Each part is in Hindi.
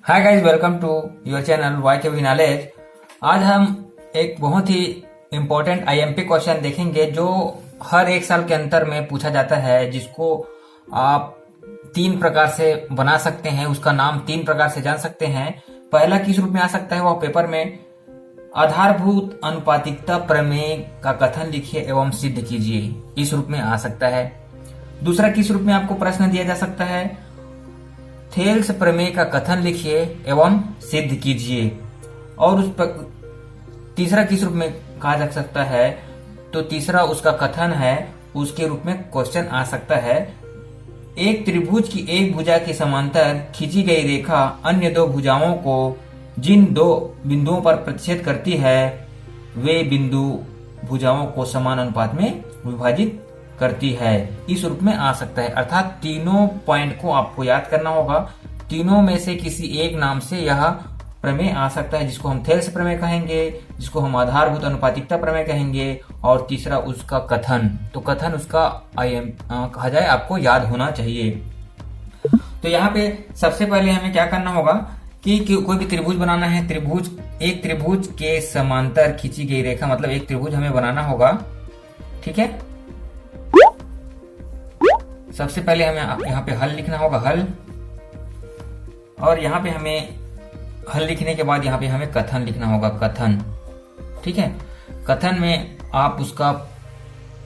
Hi guys, welcome to your channel Y K V knowledge. आज हम एक बहुत ही इम्पोर्टेंट आईएमपी क्वेश्चन देखेंगे जो हर एक साल के अंतर में पूछा जाता है, जिसको आप 3 प्रकार से बना सकते हैं। उसका नाम 3 प्रकार से जान सकते हैं। पहला किस रूप में आ सकता है, वह पेपर में आधारभूत अनुपातिकता प्रमेय का कथन लिखिए एवं सिद्ध कीजिए, इस रूप में आ सकता है। दूसरा किस रूप में आपको प्रश्न दिया जा सकता है, थेल्स प्रमेय का कथन लिखिए एवं सिद्ध कीजिए। और उस पर तीसरा किस रूप में कहा जा सकता है, तो तीसरा उसका कथन है, उसके रूप में क्वेश्चन आ सकता है। एक त्रिभुज की एक भुजा के समांतर खींची गई रेखा अन्य 2 भुजाओं को जिन 2 बिंदुओं पर प्रतिच्छेद करती है, वे बिंदु भुजाओं को समान अनुपात में विभाजित करती है, इस रूप में आ सकता है। अर्थात तीनों पॉइंट को आपको याद करना होगा। तीनों में से किसी एक नाम से यह प्रमेय आ सकता है, जिसको हम थेल्स प्रमेय कहेंगे, जिसको हम आधारभूत अनुपातिकता प्रमेय कहेंगे, और तीसरा उसका कथन। तो कथन उसका कहा जाए, आपको याद होना चाहिए। तो यहाँ पे सबसे पहले हमें क्या करना होगा कि कोई भी त्रिभुज बनाना है। एक त्रिभुज के समांतर खींची गई रेखा, मतलब एक त्रिभुज हमें बनाना होगा। ठीक है, सबसे पहले हमें यहाँ पे हल लिखना होगा, हल। और यहाँ पे हमें हल लिखने के बाद यहाँ पे हमें कथन लिखना होगा, कथन। ठीक है, कथन में आप उसका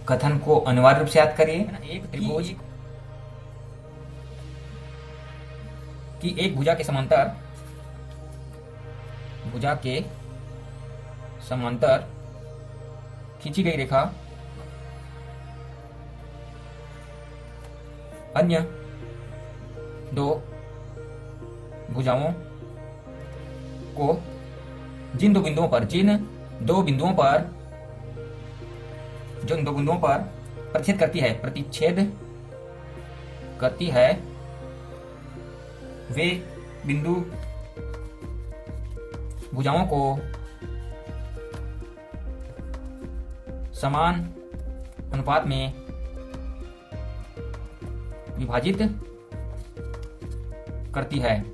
कथन को अनिवार्य रूप से याद करिए। एक त्रिभुज की एक भुजा के समांतर खींची गई रेखा अन्य 2 भुजाओं को जिन 2 बिंदुओं पर प्रतिच्छेद करती है, वे बिंदु भुजाओं को समान अनुपात में विभाजित करती है।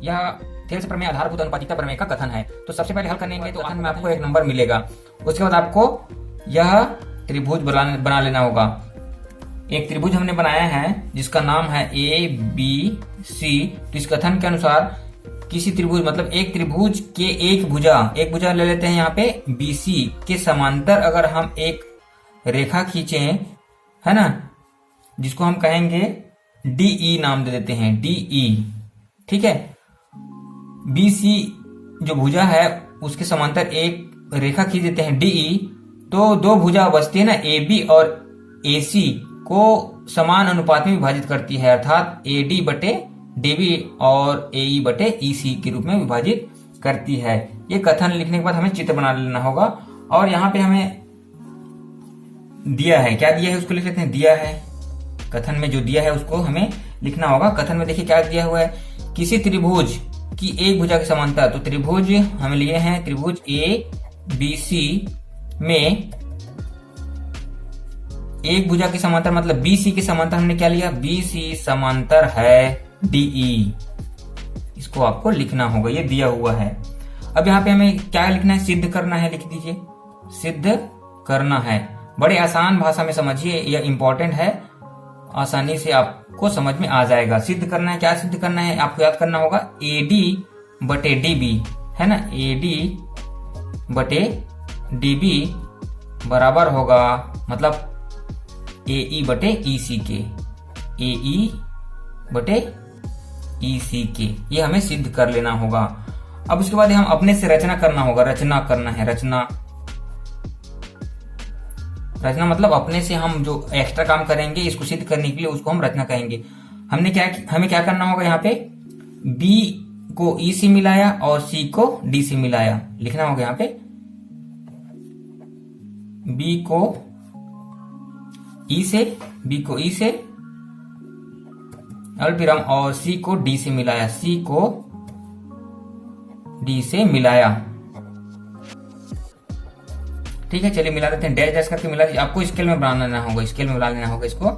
यह थेल्स प्रमेय आधारभूत अनुपातिकता प्रमेय का कथन है। तो सबसे पहले हल करने में तो कथन में आपको 1 नंबर मिलेगा। उसके बाद आपको यह त्रिभुज बना लेना होगा। एक त्रिभुज हमने बनाया है जिसका नाम है ABC। तो इस कथन के अनुसार किसी त्रिभुज, मतलब एक त्रिभुज के एक भुजा ले लेते हैं यहाँ पे BC के समांतर अगर हम एक रेखा खींचे, है ना, जिसको हम कहेंगे DE नाम दे देते हैं, DE। ठीक है, BC जो भुजा है उसके समांतर एक रेखा खींच देते हैं DE, तो 2 भुजा बचती है ना, AB और AC को समान अनुपात में विभाजित करती है। अर्थात AD बटे DB और AE बटे EC के रूप में विभाजित करती है। ये कथन लिखने के बाद हमें चित्र बना लेना होगा। और यहाँ पे हमें दिया है, क्या दिया है उसको लिख लेते हैं, दिया है। कथन में जो दिया है उसको हमें लिखना होगा। कथन में देखिए क्या दिया हुआ है, किसी त्रिभुज की एक भुजा के समांतर। तो त्रिभुज हम लिए हैं, त्रिभुज ABC में एक भुजा के समांतर, मतलब BC के समांतर हमने क्या लिया, BC समांतर है DE। इसको आपको लिखना होगा, ये दिया हुआ है। अब यहाँ पे हमें क्या लिखना है, सिद्ध करना है, लिख दीजिए, सिद्ध करना है। बड़े आसान भाषा में समझिए, यह इंपॉर्टेंट है, आसानी से आपको समझ में आ जाएगा। सिद्ध करना है, क्या सिद्ध करना है, आपको याद करना होगा AD बटे DB, है ना, AD बटे DB बराबर होगा, मतलब AE बटे EC के, AE बटे EC के। ये हमें सिद्ध कर लेना होगा। अब उसके बाद हम अपने से रचना करना होगा, रचना करना है, रचना मतलब अपने से हम जो एक्स्ट्रा काम करेंगे इसको सिद्ध करने के लिए, उसको हम रचना कहेंगे। हमें क्या करना होगा, यहाँ पे B को E से मिलाया और C को D से मिलाया, लिखना होगा यहाँ पे B को E से अल्पविराम और C को D से मिलाया, C को D से मिलाया। ठीक है, चलिए मिला देते हैं, डैश डैश करके मिला दीजिए। आपको स्केल में बना लेना होगा, स्केल में मिला लेना होगा इसको।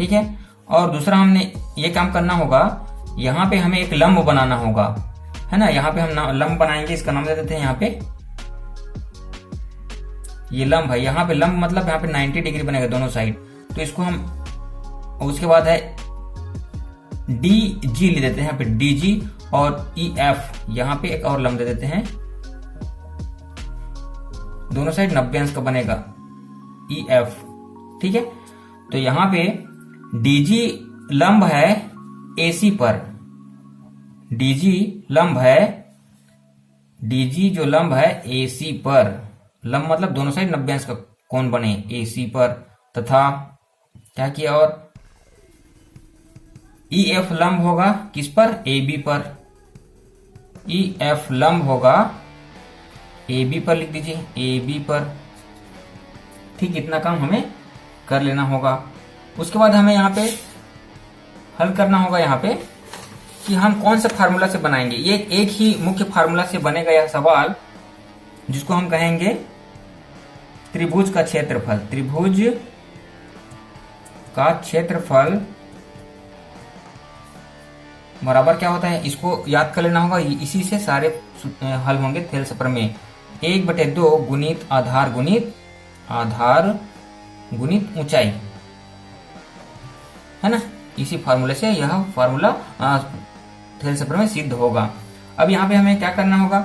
ठीक है। और दूसरा हमने ये काम करना होगा, यहाँ पे हमें एक लंब बनाना होगा, है ना। यहाँ पे हम लंब बनाएंगे, इसका नाम दे देते हैं यहाँ पे, ये लंब है। यहाँ पे लंब मतलब यहाँ पे 90 डिग्री बनेगा दोनों साइड। तो इसको हम, उसके बाद है डी जी ले देते हैं यहाँ पे, डी जी, और ई एफ यहाँ पे एक और लंब दे देते हैं, दोनों साइड 90 अंश का बनेगा, ई एफ, ठीक है। तो यहाँ पे डीजी लंब है एसी पर, डीजी लंब है, डीजी जो लंब है एसी पर, लंब मतलब दोनों साइड 90 अंश का कोण बने एसी पर, तथा क्या किया, और ई एफ लंब होगा किस पर, ए बी पर, ई एफ लंब होगा ए बी पर, लिख दीजिए ए बी पर, ठीक। इतना काम हमें कर लेना होगा। उसके बाद हमें यहाँ पे हल करना होगा यहाँ पे कि हम कौन से फार्मूला से बनाएंगे। ये एक ही मुख्य फार्मूला से बनेगा यह सवाल, जिसको हम कहेंगे त्रिभुज का क्षेत्रफल। त्रिभुज का क्षेत्रफल बराबर क्या होता है, इसको याद कर लेना होगा। इसी से सारे हल होंगे थेलसफर में। 1/2 गुणित आधार गुणित ऊंचाई, है ना। इसी फार्मूले से यह फार्मूला थेलसफर में सिद्ध होगा। अब यहाँ पे हमें क्या करना होगा,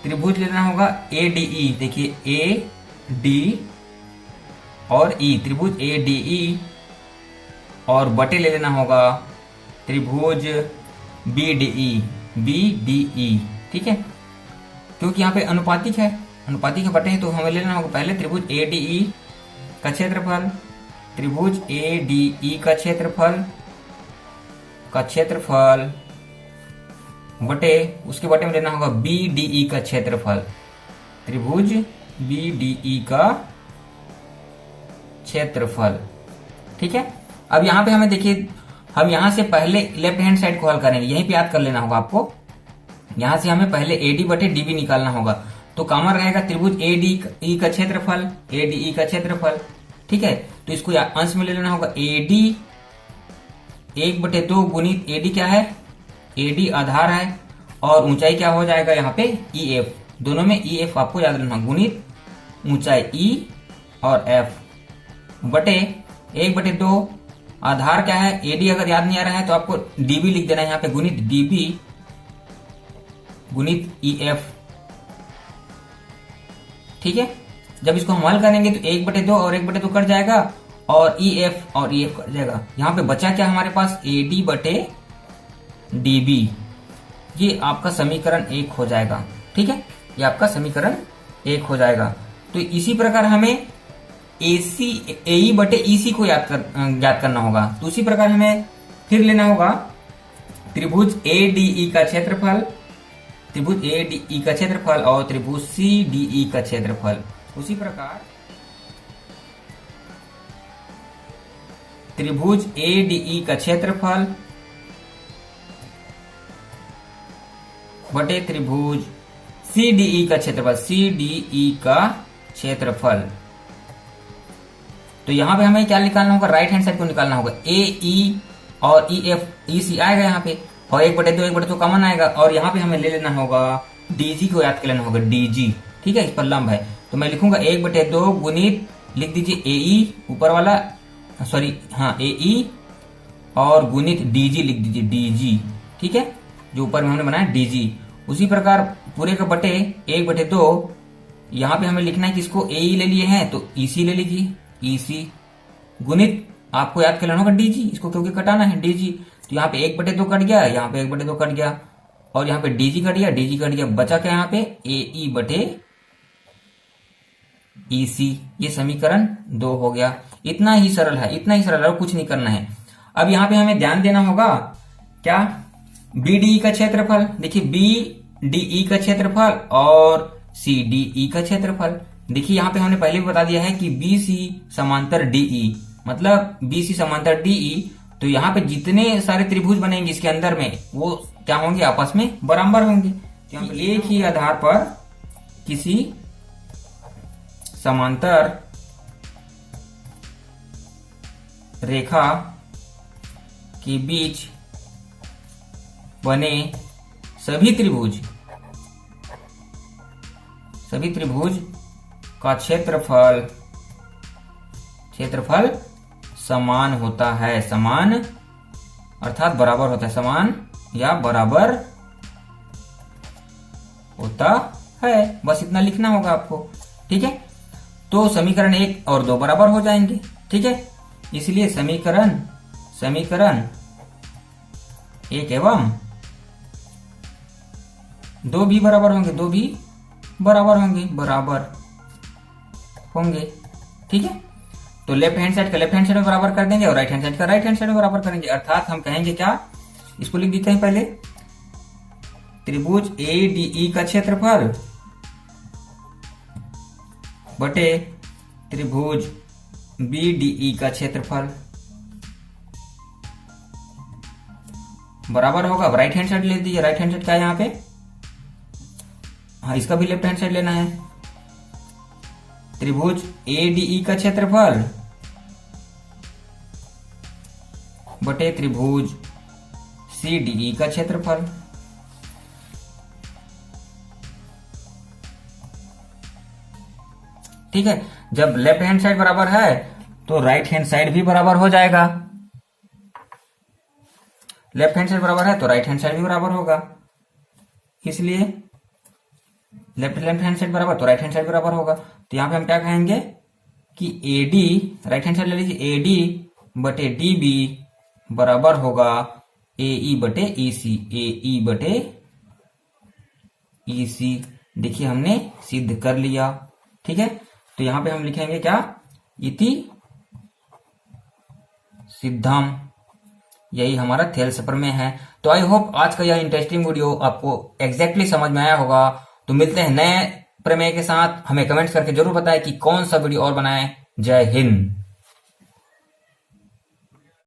त्रिभुज लेना होगा ए डी ई। देखिए ए डी और ई, त्रिभुज ए डी ई, और बटे ले लेना होगा त्रिभुज बी डी ई, ठीक है। क्योंकि यहाँ पे अनुपातिक है, अनुपातिक बटे हैं, तो हमें लेना होगा पहले त्रिभुज ए डी ई का क्षेत्रफल, त्रिभुज ए डी ई का क्षेत्रफल बटे, उसके बटे में लेना होगा बी डी ई का क्षेत्रफल, त्रिभुज बी डी ई का क्षेत्रफल, ठीक है। अब यहाँ पे हमें देखिए, हम यहाँ से पहले लेफ्ट हैंड साइड को हल करेंगे, यहीं पे याद कर लेना होगा आपको। यहाँ से हमें पहले एडी बटे डीबी निकालना होगा, तो कॉमन रहेगा त्रिभुज ए डी ई का क्षेत्रफल, ए डी ई का क्षेत्रफल, ठीक है। तो इसको अंश में ले लेना होगा, ए डी 1/2 गुणित ए डी क्या है, ए डी आधार है, और ऊंचाई क्या हो जाएगा यहाँ पे ई एफ, दोनों में ई एफ आपको याद रखना, गुणित ऊंचाई ई और एफ, बटे 1/2 आधार क्या है, एडी अगर याद नहीं आ रहा है तो आपको डीबी लिख देना है यहाँ पे, गुणित डीबी गुणित ई एफ, ठीक है। जब इसको हम हल करेंगे तो 1/2 और 1/2 कट जाएगा, और ई एफ कट जाएगा। यहाँ पे बचा क्या हमारे पास, एडी बटे डीबी, ये आपका समीकरण 1 हो जाएगा, ठीक है। ये आपका समीकरण 1 हो जाएगा। तो इसी प्रकार हमें एसी ए बटे ईसी को याद करना होगा। तो उसी प्रकार हमें फिर लेना होगा त्रिभुज ए डी ई का क्षेत्रफल, त्रिभुज ए डी ई का क्षेत्रफल, और त्रिभुज सी डी ई का क्षेत्रफल। उसी प्रकार त्रिभुज ए डी ई का क्षेत्रफल बटे त्रिभुज सी डी ई का क्षेत्रफल, सी डी ई का क्षेत्रफल। तो यहां पे हमें क्या निकालना होगा, राइट हैंड साइड को निकालना होगा, ए ई और ई एफ, ई सी आएगा यहाँ पे, और 1/2 कॉमन आएगा, और यहाँ पे हमें ले लेना होगा डीजी को याद कर लेना होगा, डीजी, ठीक है। इस पर लंब है तो मैं लिखूंगा 1/2 गुणित, लिख दीजिए ए ई ऊपर वाला, सॉरी हाँ ए ई, और गुणित डीजी लिख दीजिए डीजी, ठीक है, जो ऊपर में हमने बनाया डीजी। उसी प्रकार पूरे का बटे 1/2, यहाँ पे हमें लिखना है कि इसको ए ई ले लिए हैं तो ईसी ले लीजिए, ईसी गुणित आपको याद कर लेना होगा डीजी, इसको क्योंकि कटाना है डीजी। तो यहाँ पे 1/2 कट गया, यहाँ पे 1/2 कट गया, और यहाँ पे डीजी कट गया, डीजी कट गया, बचा क्या यहाँ पे ए ई बटे ईसी। ये समीकरण 2 हो गया। इतना ही सरल है, इतना ही सरल है, और कुछ नहीं करना है। अब यहाँ पे हमें ध्यान देना होगा क्या, बी डी ई का क्षेत्रफल। देखिए बी डी ई का क्षेत्रफल और सी डी ई का क्षेत्रफल। देखिए यहाँ पे हमने पहले भी बता दिया है कि बी सी समांतर डीई, मतलब बी सी समांतर डीई। तो यहाँ पे जितने सारे त्रिभुज बनेंगे इसके अंदर में, वो क्या होंगे, आपस में बराबर होंगे। यहाँ पे एक ही आधार पर किसी समांतर रेखा के बीच बने सभी त्रिभुज का क्षेत्रफल समान होता है। समान अर्थात बराबर होता है, समान या बराबर होता है। बस इतना लिखना होगा आपको, ठीक है। तो समीकरण 1 और 2 बराबर हो जाएंगे, ठीक है। इसलिए समीकरण 1 एवं 2 भी बराबर होंगे, ठीक है। तो लेफ्ट हैंड साइड का लेफ्ट हैंड साइड में बराबर कर देंगे और राइट हैंड साइड का राइट हैंड साइड में बराबर करेंगे। अर्थात हम कहेंगे क्या, इसको लिख देते हैं पहले, त्रिभुज ADE का क्षेत्रफल बटे त्रिभुज BDE का क्षेत्रफल बराबर होगा। अब राइट हैंड साइड ले दीजिए। राइट हैंड साइड क्या है यहाँ पे, हाँ इसका भी लेफ्ट हैंड साइड लेना है। त्रिभुज ADE का क्षेत्रफल बटे त्रिभुज CDE का क्षेत्रफल। ठीक है, जब लेफ्ट हैंड साइड बराबर है तो राइट हैंड साइड भी बराबर हो जाएगा। लेफ्ट हैंड साइड बराबर है तो राइट हैंड साइड भी बराबर होगा। इसलिए लेफ्ट हैंड साइड बराबर तो राइट हैंड साइड बराबर होगा। तो यहां पे हम क्या कहेंगे कि AD, राइट हैंड साइड ले लीजिए, AD बटे DB बराबर होगा AE बटे EC। AE बटे EC, देखिए हमने सिद्ध कर लिया, ठीक है। तो यहां पे हम लिखेंगे क्या, इति सिद्धम। यही हमारा थेल्स प्रमेय है। तो आई होप आज का यह इंटरेस्टिंग वीडियो आपको एग्जैक्टली समझ में आया होगा। तो मिलते हैं नए प्रमेय के साथ। हमें कमेंट्स करके जरूर बताएं कि कौन सा वीडियो और बनाएं। जय हिंद।